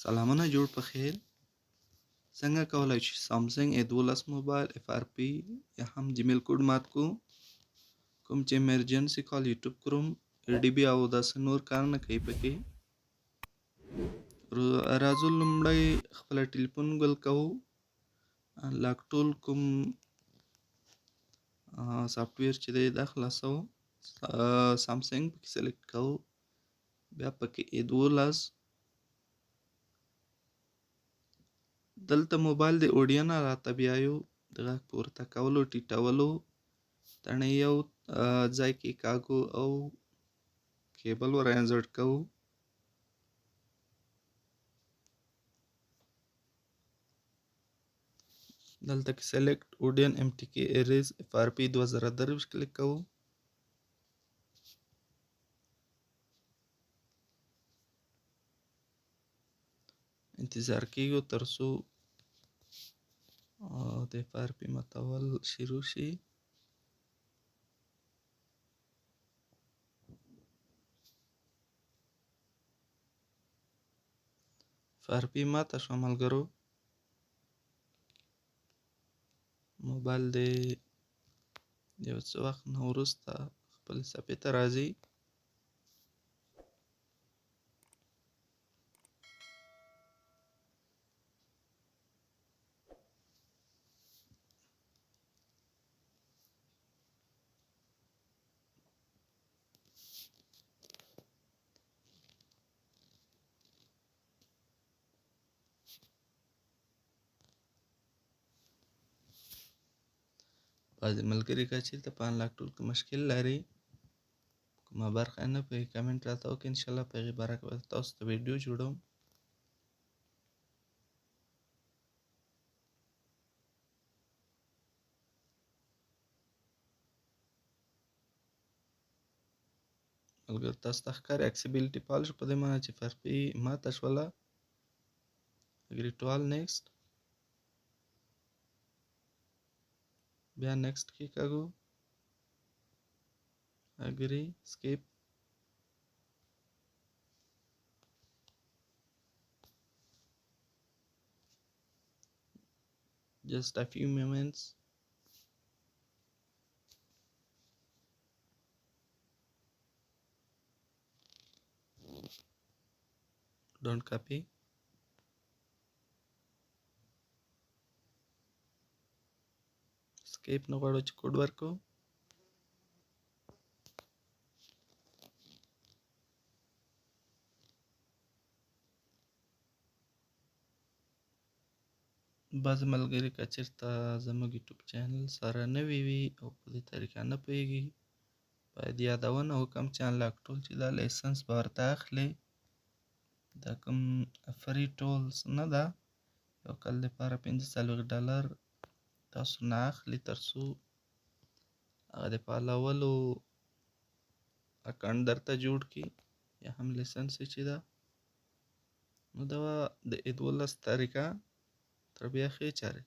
سلامونه جوړ په خیر. څنګه کولی شو سامسنګ A12 موبایل FRP یا هم جیمیل کوډ مات کو؟ کوم چې ایمرجنسي کال یوټیوب کروم ADB او داسې نور کار نه کوي پکې. راځو لومړی خپل ټلیفون ګل کوو، لاک ټول کوم سافټویر چې دی دا خلاصو، سامسنګ پکې سلیکټ کوو، بیا پکې A12 دلته موبایل د اوډیو نه راته بیایو د غږ پورته کولو ټیټولو تڼۍ یو ځای کې کاږو او کیبل ور انزرټ کوو. دلته کې سلیکټ اوډین MTK اریز FRP 2023 کلیک کوو. انتظار کیږو تر څو د FRP متول شروع شي. FRP ماته شوه ملګرو. موبایل د یو څه وخت نه وروسته خپل صفحې ته راځي. بعضې ملګري که چېرته په انلاک ټول کې مشکل لري، کومه برخه نه پوهېږي، کمنټ راته وکړئ، انشاءالله په هغې باره کې به تاسو ته ویډیو جوړوم. ملګرو تاسو ته ښکاري اکسیبیلیټي فعال شو، په دې معنی چې FRP ماته شوله. اګري ټو آل نیکسټ، بیا نیکسټ کې کاږو، اګري سکیپ. just a few moments. Don't copy. escape نه غواړو چې کوډ ورکو. بعضې ملګري که چېرته زموږ یوټیوب چینل سره نوي وي او په دې طریقه نه پوهېږي، باید یادونه وکړم چې انلاک ټول چې دا لایسنس به ورته اخلي، دا کوم فري ټولز نه ده. یو کال دپاره $45 تاسو نه اخلي تر څو هغه د فالولو اکاونټ درته جوړ کړي یا هم لایسنس چې ده. نو دا د A12 طریقه تر بیا ښې چارې.